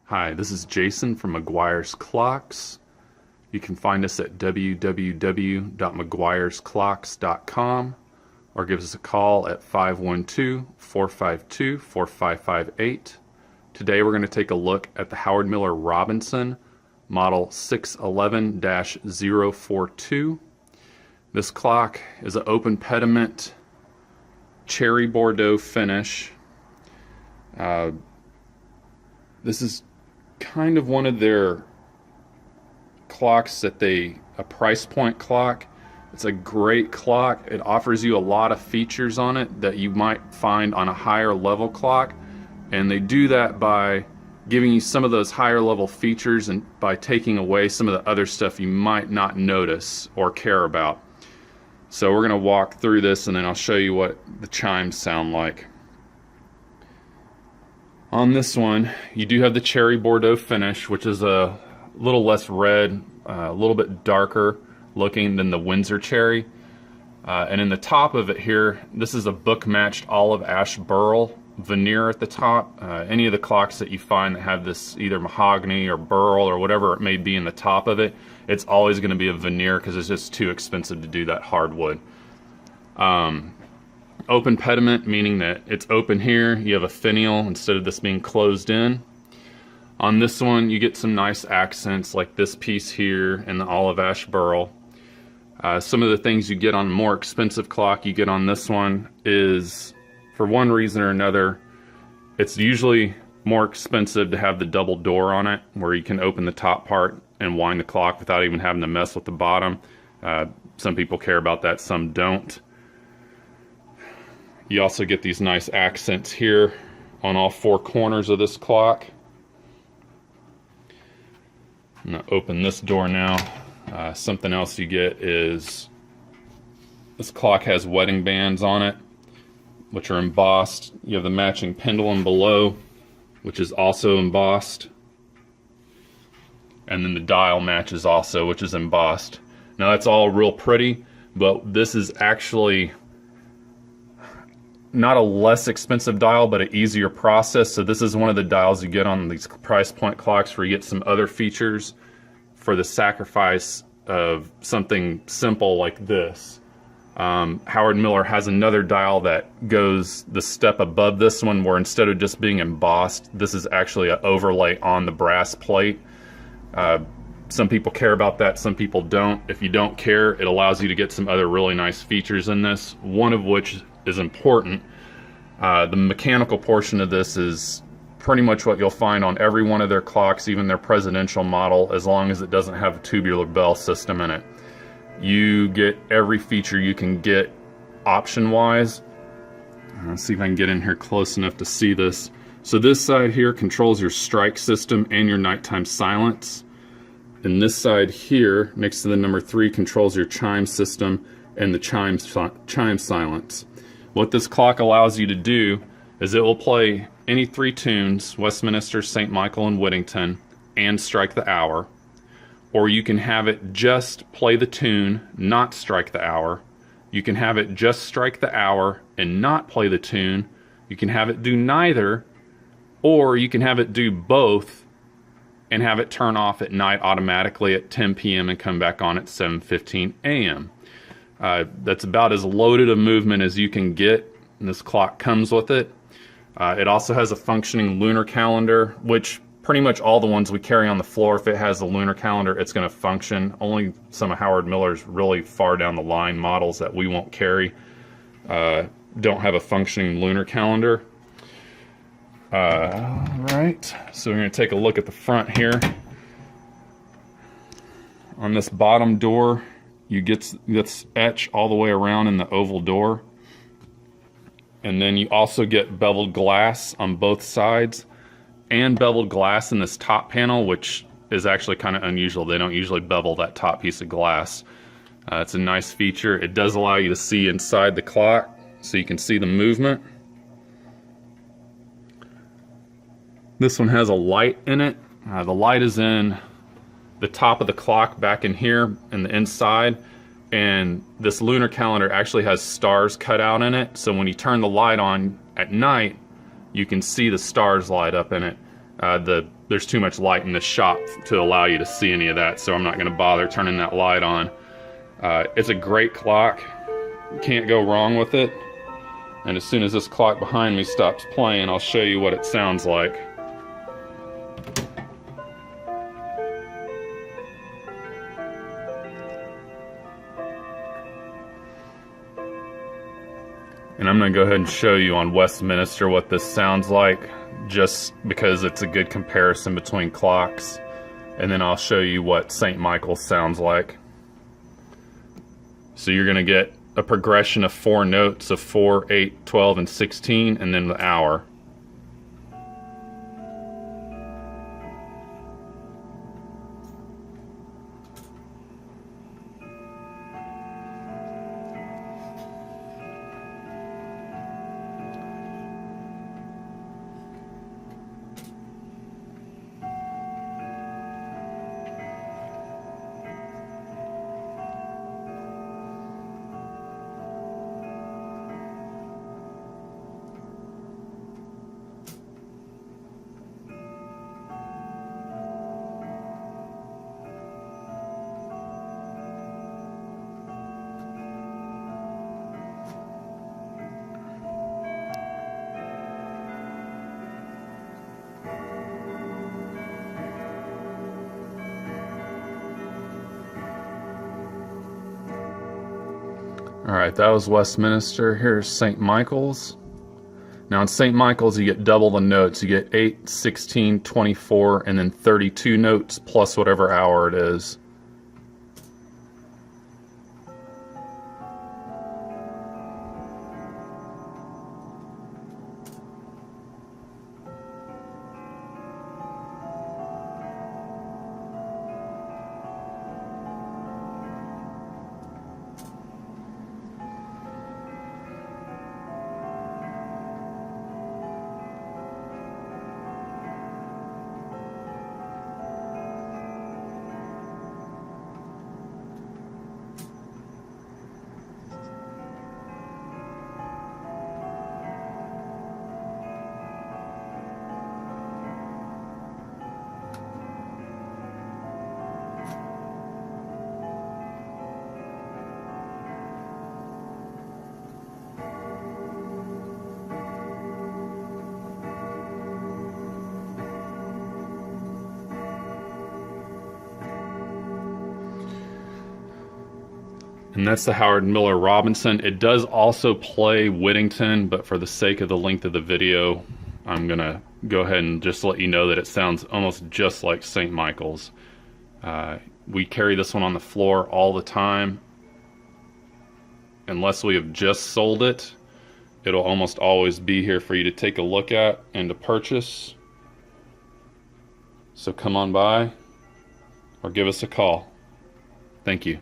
Hi, this is Jason from McGuire's Clocks. You can find us at www.mcguiresclocks.com or give us a call at 512-452-4558. Today we're going to take a look at the Howard Miller Robinson model 611-042. This clock is an open pediment cherry Bordeaux finish. This is kind of one of their clocks that a price point clock. It's a great clock. It offers you a lot of features on it that you might find on a higher level clock, and they do that by giving you some of those higher level features and by taking away some of the other stuff you might not notice or care about. So we're going to walk through this and then I'll show you what the chimes sound like. On this one, you do have the cherry Bordeaux finish, which is a little less red, a little bit darker looking than the Windsor cherry. And in the top of it here, this is a book-matched olive ash burl veneer at the top. Any of the clocks that you find that have this either mahogany or burl or whatever it may be in the top of it, it's always going to be a veneer because it's just too expensive to do that hardwood. Open pediment, meaning that it's open here, you have a finial instead of this being closed in. On this one you get some nice accents like this piece here and the olive ash burl. Some of the things you get on a more expensive clock you get on this one is, for one reason or another, it's usually more expensive to have the double door on it where you can open the top part and wind the clock without even having to mess with the bottom. Some people care about that, some don't. You also get these nice accents here on all four corners of this clock. I'm going to open this door now. Something else you get is this clock has wedding bands on it, which are embossed. You have the matching pendulum below, which is also embossed. And then the dial matches also, which is embossed. Now that's all real pretty, but this is actually not a less expensive dial, but an easier process. So this is one of the dials you get on these price point clocks where you get some other features for the sacrifice of something simple like this. Howard Miller has another dial that goes the step above this one, where instead of just being embossed, this is actually an overlay on the brass plate. Some people care about that, some people don't. If you don't care, it allows you to get some other really nice features in this, one of which is important. The mechanical portion of this is pretty much what you'll find on every one of their clocks, even their presidential model, as long as it doesn't have a tubular bell system in it. You get every feature you can get option-wise. Let's see if I can get in here close enough to see this. So this side here controls your strike system and your nighttime silence. And this side here, next to the number 3, controls your chime system and the chime silence. What this clock allows you to do is it will play any 3 tunes, Westminster, St. Michael, and Whittington, and strike the hour. Or you can have it just play the tune, not strike the hour. You can have it just strike the hour and not play the tune. You can have it do neither, or you can have it do both and have it turn off at night automatically at 10 p.m. and come back on at 7:15 a.m. That's about as loaded a movement as you can get, and this clock comes with it. It also has a functioning lunar calendar, which pretty much all the ones we carry on the floor, if it has a lunar calendar, it's going to function. Only some of Howard Miller's really far down the line models that we won't carry don't have a functioning lunar calendar. Alright, so we're going to take a look at the front here. On this bottom door, you get this etch all the way around in the oval door. And then you also get beveled glass on both sides and beveled glass in this top panel, which is actually kind of unusual. They don't usually bevel that top piece of glass. It's a nice feature. It does allow you to see inside the clock, so you can see the movement. This one has a light in it. The light is in the top of the clock back in here in the inside, and this lunar calendar actually has stars cut out in it, so when you turn the light on at night you can see the stars light up in it. There's too much light in the shop to allow you to see any of that, so I'm not going to bother turning that light on. It's a great clock. You can't go wrong with it. And as soon as this clock behind me stops playing, I'll show you what it sounds like. And I'm going to go ahead and show you on Westminster what this sounds like, just because it's a good comparison between clocks. And then I'll show you what St. Michael's sounds like. So you're going to get a progression of 4 notes of 4, 8, 12, and 16, and then the hour. Alright, that was Westminster. Here's St. Michael's. Now in St. Michael's you get double the notes. You get 8, 16, 24, and then 32 notes plus whatever hour it is. And that's the Howard Miller Robinson. It does also play Whittington, but for the sake of the length of the video, I'm gonna go ahead and just let you know that it sounds almost just like St. Michael's. We carry this one on the floor all the time. Unless we have just sold it, it'll almost always be here for you to take a look at and to purchase. So come on by or give us a call. Thank you.